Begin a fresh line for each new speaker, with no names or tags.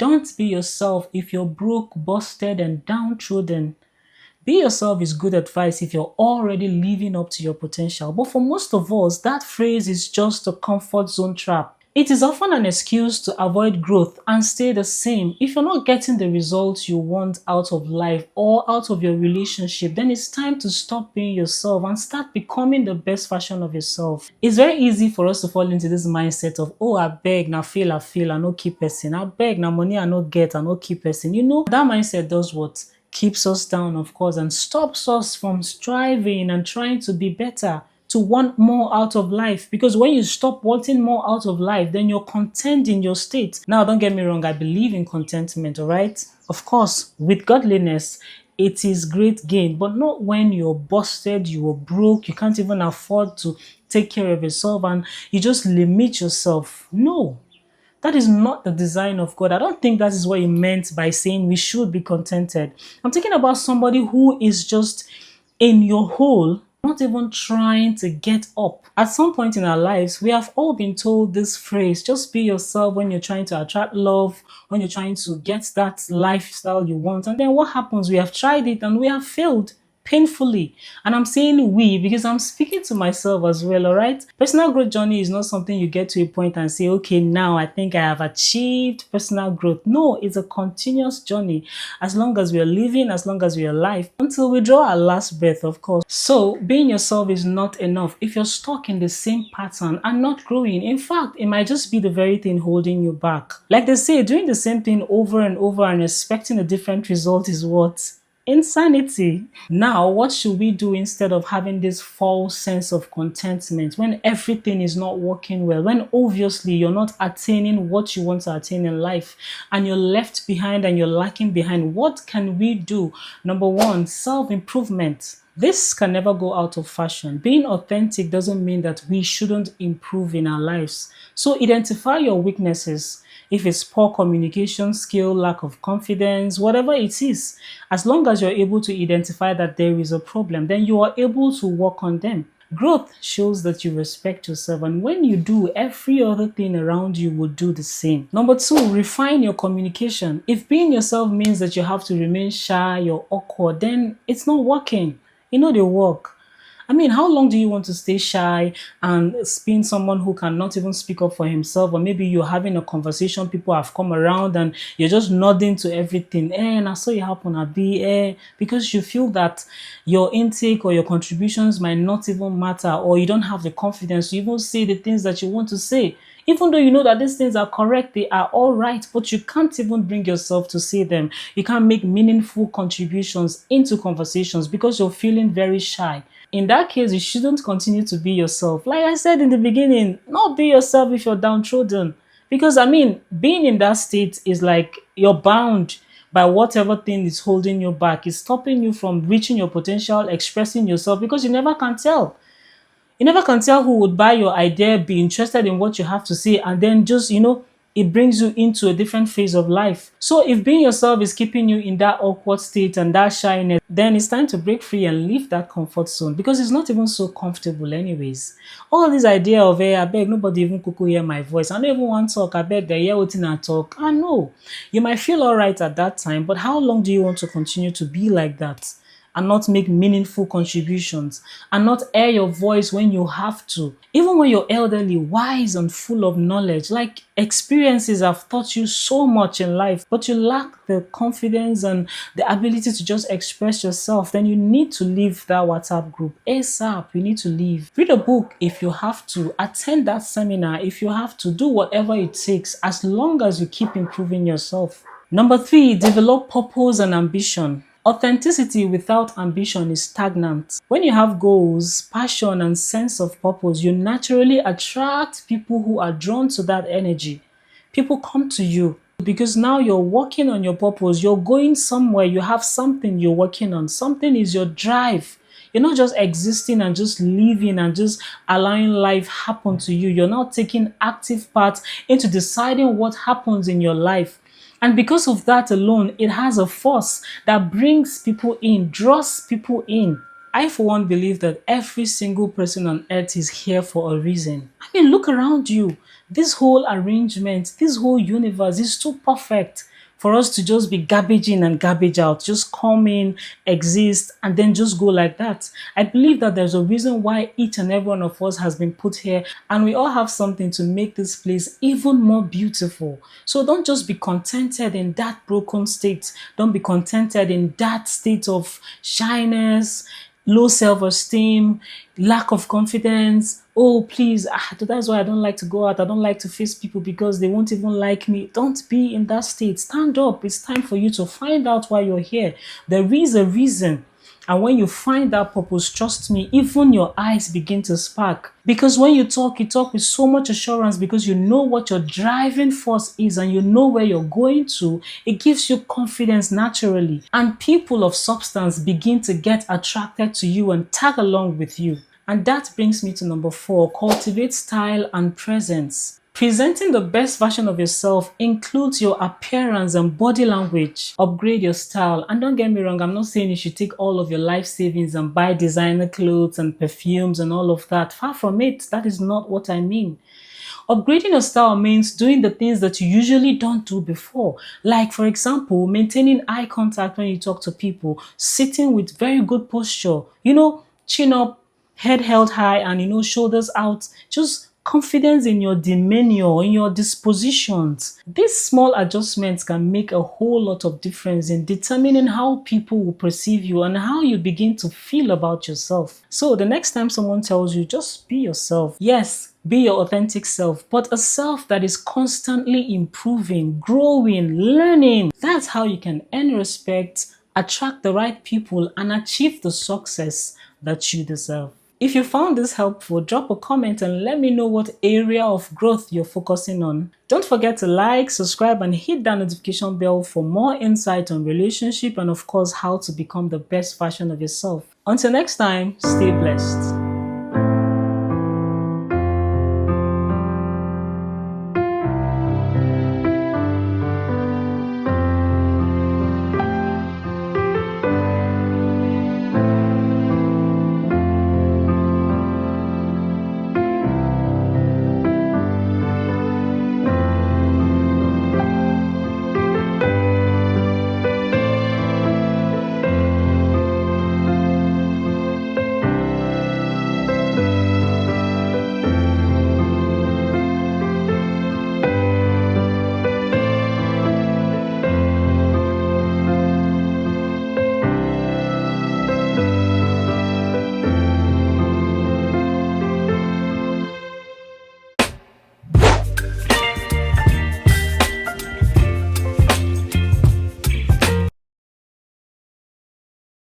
Don't be yourself if you're broke, busted, and downtrodden. Be yourself is good advice if you're already living up to your potential. But for most of us, that phrase is just a comfort zone trap. It is often an excuse to avoid growth and stay the same. If you're not getting the results you want out of life or out of your relationship, then it's time to stop being yourself and start becoming the best version of yourself. It's very easy for us to fall into this mindset of, oh, I beg, now feel, I no keep person. I beg, now money I no get, I no keep person. That mindset does what? Keeps us down, of course, and stops us from striving and trying to be better, to want more out of life. Because when you stop wanting more out of life, then you're content in your state. Now, don't get me wrong, I believe in contentment, all right? Of course, with godliness, it is great gain, but not when you're busted, you're broke, you can't even afford to take care of yourself and you just limit yourself. No, that is not the design of God. I don't think that is what he meant by saying we should be contented. I'm talking about somebody who is just in your hole, not even trying to get up. At some point in our lives, we have all been told this phrase, just be yourself when you're trying to attract love, when you're trying to get that lifestyle you want. And then what happens? We have tried it and we have failed painfully. And I'm saying we because I'm speaking to myself as well, all right? Personal growth journey is not something you get to a point and say, okay, now I think I have achieved personal growth. No, it's a continuous journey as long as we are living, as long as we are alive, until we draw our last breath, of course. So being yourself is not enough if you're stuck in the same pattern and not growing. In fact, it might just be the very thing holding you back. Like they say, doing the same thing over and over and expecting a different result is what? Insanity. Now, what should we do instead of having this false sense of contentment when everything is not working well, when obviously you're not attaining what you want to attain in life and you're left behind and you're lacking behind? What can we do? Number one, self-improvement. This can never go out of fashion. Being authentic doesn't mean that we shouldn't improve in our lives. So identify your weaknesses. If it's poor communication skill, lack of confidence, whatever it is, as long as you're able to identify that there is a problem, then you are able to work on them. Growth shows that you respect yourself, and when you do, every other thing around you will do the same. Number two, refine your communication. If being yourself means that you have to remain shy or awkward, then it's not working. They work. I mean, how long do you want to stay shy and being someone who cannot even speak up for himself? Or maybe you're having a conversation, people have come around and you're just nodding to everything. And I saw it happen, because you feel that your intake or your contributions might not even matter, or you don't have the confidence to even say the things that you want to say. Even though you know that these things are correct, they are all right, but you can't even bring yourself to say them. You can't make meaningful contributions into conversations because you're feeling very shy. In that case, you shouldn't continue to be yourself. Like I said in the beginning, not be yourself if you're downtrodden. Because being in that state is like you're bound by whatever thing is holding you back. It's stopping you from reaching your potential, expressing yourself, because you never can tell. You never can tell who would buy your idea, be interested in what you have to say, and then just, it brings you into a different phase of life. So if being yourself is keeping you in that awkward state and that shyness, then it's time to break free and leave that comfort zone, because it's not even so comfortable anyways. All this idea of, hey, I beg, nobody even could hear my voice. I don't even want to talk. I beg, they hear what I talk. I know. You might feel all right at that time, but how long do you want to continue to be like that? And not make meaningful contributions and not air your voice when you have to. Even when you're elderly, wise and full of knowledge, like experiences have taught you so much in life, but you lack the confidence and the ability to just express yourself, then you need to leave that WhatsApp group ASAP. You need to leave. Read a book if you have to. Attend that seminar if you have to. Do whatever it takes as long as you keep improving yourself. Number three, develop purpose and ambition. Authenticity without ambition is stagnant. When you have goals, passion, and sense of purpose, you naturally attract people who are drawn to that energy. People come to you because now you're working on your purpose. You're going somewhere. You have something you're working on. Something is your drive. You're not just existing and just living and just allowing life happen to you. You're not taking active part into deciding what happens in your life. And because of that alone, it has a force that brings people in, draws people in. I, for one, believe that every single person on earth is here for a reason. Look around you. This whole arrangement, this whole universe is too perfect. for us to just be garbage in and garbage out, just come in, exist, and then just go like that. I believe that there's a reason why each and every one of us has been put here, and we all have something to make this place even more beautiful. So don't just be contented in that broken state. Don't be contented in that state of shyness, low self-esteem, lack of confidence. Oh, please, that's why I don't like to go out. I don't like to face people because they won't even like me. Don't be in that state. Stand up. It's time for you to find out why you're here. There is a reason. And when you find that purpose, trust me, even your eyes begin to spark. Because when you talk with so much assurance because you know what your driving force is and you know where you're going to. It gives you confidence naturally. And people of substance begin to get attracted to you and tag along with you. And that brings me to number 4, cultivate style and presence. Presenting the best version of yourself includes your appearance and body language. Upgrade your style. And don't get me wrong, I'm not saying you should take all of your life savings and buy designer clothes and perfumes and all of that. Far from it. That is not what I mean. Upgrading your style means doing the things that you usually don't do before. Like, for example, maintaining eye contact when you talk to people, sitting with very good posture, chin up, head held high, and shoulders out. Just confidence in your demeanor, in your dispositions. These small adjustments can make a whole lot of difference in determining how people will perceive you and how you begin to feel about yourself. So the next time someone tells you, just be yourself. Yes, be your authentic self, but a self that is constantly improving, growing, learning. That's how you can earn respect, attract the right people, and achieve the success that you deserve. If you found this helpful, drop a comment and let me know what area of growth you're focusing on. Don't forget to like, subscribe, and hit that notification bell for more insight on relationship and of course how to become the best version of yourself. Until next time, stay blessed.